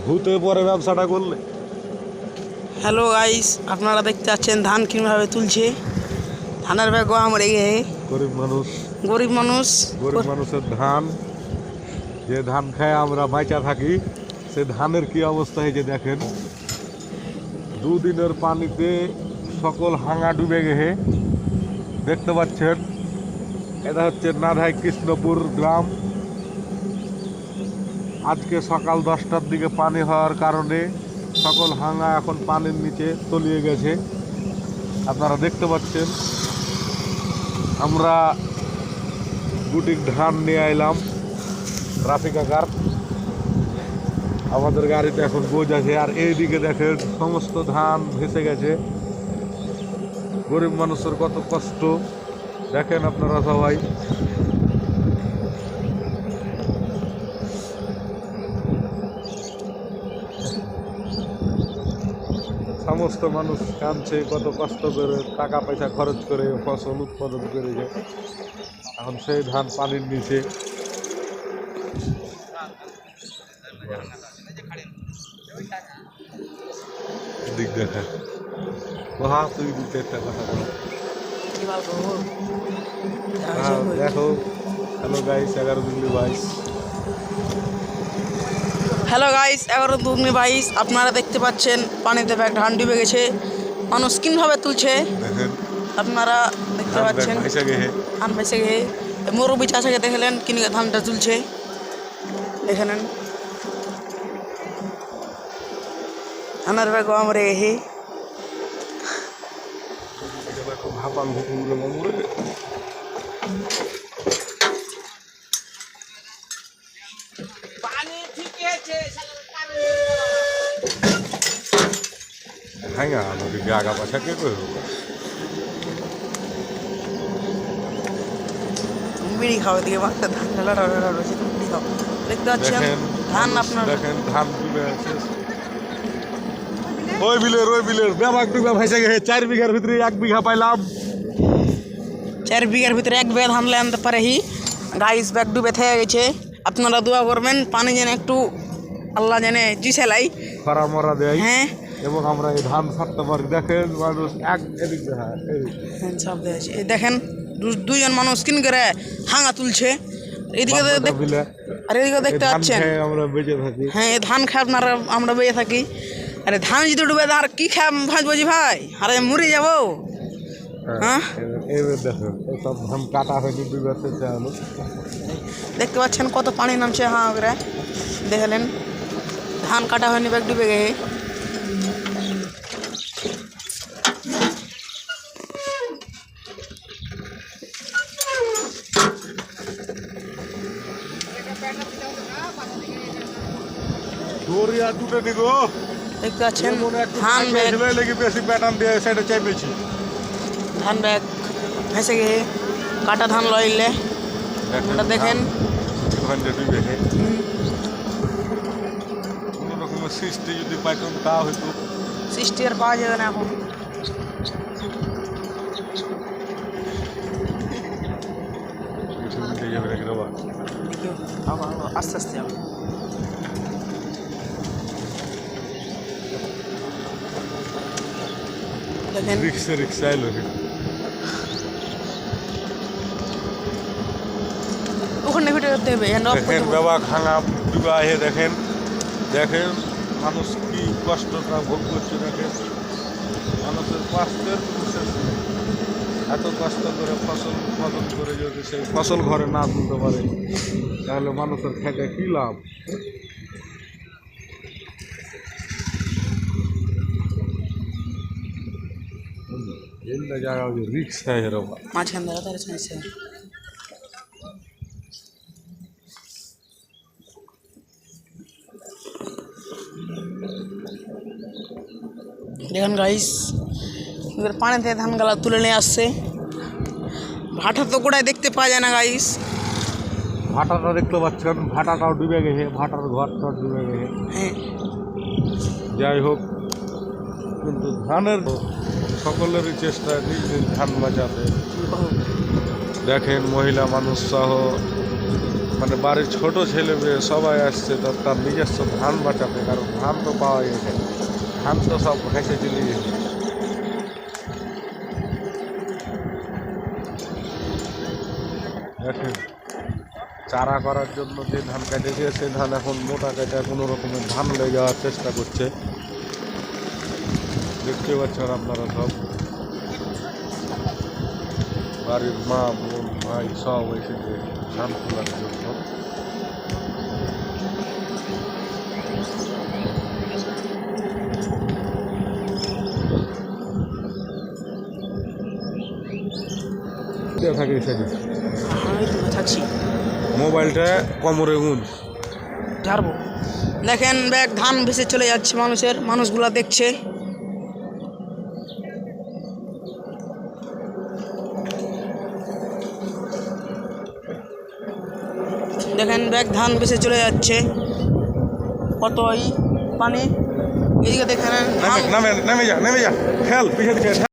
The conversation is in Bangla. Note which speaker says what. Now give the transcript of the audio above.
Speaker 1: ভূতে পরে ব্যবসাটা করলে।
Speaker 2: হ্যালো গাইস, আপনারা দেখতে পাচ্ছেন ধান কিভাবে তুলছে। ধানের ব্যাগ মরে গে
Speaker 1: গরিব মানুষ
Speaker 2: গরিব মানুষ
Speaker 1: গরিব মানুষের ধান, যে ধান খায় আমরা বাঁচা থাকি, সে ধানের কি অবস্থা হয়েছে দেখেন। দুদিনের পানিতে সকল হাঙা ডুবে গেছে। দেখতে পাচ্ছেন এটা হচ্ছে নাধাই কৃষ্ণপুর গ্রাম। আজকে সকাল 10টার দিকে পানি হওয়ার কারণে সকল হাঙা এখন পানির নিচে তলিয়ে গেছে। আপনারা দেখতে পাচ্ছেন আমরা গুটিক ধান নিয়ে আইলাম ট্রাফিক আকার। আমাদের গাড়িতে এখন বোঝ আছে, আর এইদিকে দেখেন সমস্ত ধান ভেসে গেছে। গরিব মানুষের কত কষ্ট দেখেন আপনারা সবাই। সমস্ত মানুষ কাঁদছে, কত কষ্ট করে টাকা পয়সা খরচ করে ফসল উৎপাদন করেছে, এখন সেই ধান পানির নিচে। দিক দেখা মহা তুই দিতে একটা কথা বলো। দেখো হ্যালো গাইস 11
Speaker 2: হ্যালো গাইস 11 আপনারা দেখতে পাচ্ছেন পানিতে ব্যাগ ধান ডুবে গেছে। মানুষ কিভাবে তুলছে
Speaker 1: দেখেন,
Speaker 2: আপনারা দেখতে পাচ্ছেন। ধান ভেসে গিয়ে মুরব্বী চাষাকে দেখলেন কিনে ধানটা তুলছে, দেখে নেন। ধানের ব্যাগ মরে গেছে।
Speaker 1: ভাপাল ভুকুগুলো মরে হ্যাঁ আমাকে আগা পাশা কে করব।
Speaker 2: বিড়ি খাওয়া দিকে বাচ্চা ধান রয়েছে, বিড়ি খাও। দেখতে পাচ্ছেন ধান, আপনার
Speaker 1: দেখেন ধান তুলে আছে ওই বিলের ব্যাপাক ডুবা ভাইসে গেছে। 4 বিঘার ভিতরে 1 বিঘা পাইলাম।
Speaker 2: 4 বিঘার ভিতরে 1 বিঘা ধান আনতে পারে হি। গাইস ব্যাগ ডুবে থেকে গেছে। আপনারা দোয়া করবেন পানি যেন একটু আল্লাহ জানে জিসেলাই
Speaker 1: খরা মরা দেয়,
Speaker 2: হ্যাঁ,
Speaker 1: এবং আমরা এই ধান ছাড়তে পারি। দেখেন মানুষ এদিক
Speaker 2: সব দেয়। এই দেখেন দুইজন মানুষ কিন করে হাঙা তুলছে। এদিকে আর এদিকে দেখতে পাচ্ছেন
Speaker 1: আমরা বেঁচে থাকি।
Speaker 2: হ্যাঁ, এই ধান খাই আপনারা, আমরা বেঁচে থাকি। আরে ধান যদি ডুবে আর কি খাই ভাজবজি ভাই, আরে মরে যাবো। হ্যাঁ
Speaker 1: দেখেন সব ধান কাটা হয়নি, ডুবে
Speaker 2: দেখতে পাচ্ছেন কত পানি নামছে। হ্যাঁ ওরা দেখলেন ধান কাটা হয়নি, ব্যাগ ডুবে গেছে। দেখতে পাচ্ছেন ধান ব্যাগ,
Speaker 1: বেশি প্যাটার্ন দিয়ে সেটা চাইছি।
Speaker 2: ধান ব্যাগ ভেসে গেছে, কাটা ধান লইলে দেখেন।
Speaker 1: কোনো রকমের সৃষ্টি যদি পাইতাম তা হয়তো।
Speaker 2: সৃষ্টি আর পাওয়া যাবে না এখন। আস্তে আস্তে যাবে। দেখেন
Speaker 1: রিক্সা এলো
Speaker 2: ওখানে ভিডিও করতে হবে।
Speaker 1: দেখেন বাবা খাঙা ডুবা আহে, দেখেন দেখেন মানুষ কি কষ্টটা ভোগ করছে। দেখেন মানুষের কষ্টের শেষ নেই। এত কষ্ট করে ফসল উৎপাদন করে যদি সেই ফসল ঘরে না তুলতে পারে, তাহলে মানুষের খেতে কী লাভ। জায়গা রিক্স है
Speaker 2: মাঝখান ধরা তার চাইছে। দেখেন গাইস এবার পানি থেকে ধান গালা তুলে নিয়ে আসছে। ভাটা তো গোড়ায় দেখতে পাওয়া যায় না গাইস।
Speaker 1: ভাটাটা দেখতে পাচ্ছেন, ভাটাটাও ডুবে গেছে, ভাটার ঘরটা ডুবে গেছে।
Speaker 2: হ্যাঁ
Speaker 1: যাই হোক, কিন্তু ধানের সকলেরই চেষ্টা নিজ নিজ ধান বাঁচাতে। দেখেন মহিলা মানুষ সহ মানে বাড়ির ছোট ছেলে মেয়ে সবাই আসছে, তো তার নিজস্ব ধান বাঁচাতে, কারণ ধান তো পাওয়া গেছে, ধান তো সব ভেসে চলে গেছে। দেখেন চারা করার জন্য যে ধান কেটেছে, সেই ধান এখন মোটা কেটে কোনো রকমের ধান লেগে যাওয়ার চেষ্টা করছে। দেখতে পাচ্ছেন আপনারা সব বাড়ির মা বোন ভাই সব এসেছে ধান তোলার জন্য। থাকে
Speaker 2: আমি তো থাকছি
Speaker 1: মোবাইলটা কোমরে গুঁজ।
Speaker 2: ঝাড়বো। দেখেন ব্যাগ ধান ভেসে চলে যাচ্ছে মানুষের, মানুষগুলা দেখছে। দেখেন ব্যাগ ধান ভেসে চলে যাচ্ছে, কতই পানি। এদিকে দেখেন
Speaker 1: নেমে যা খেল পিছিয়ে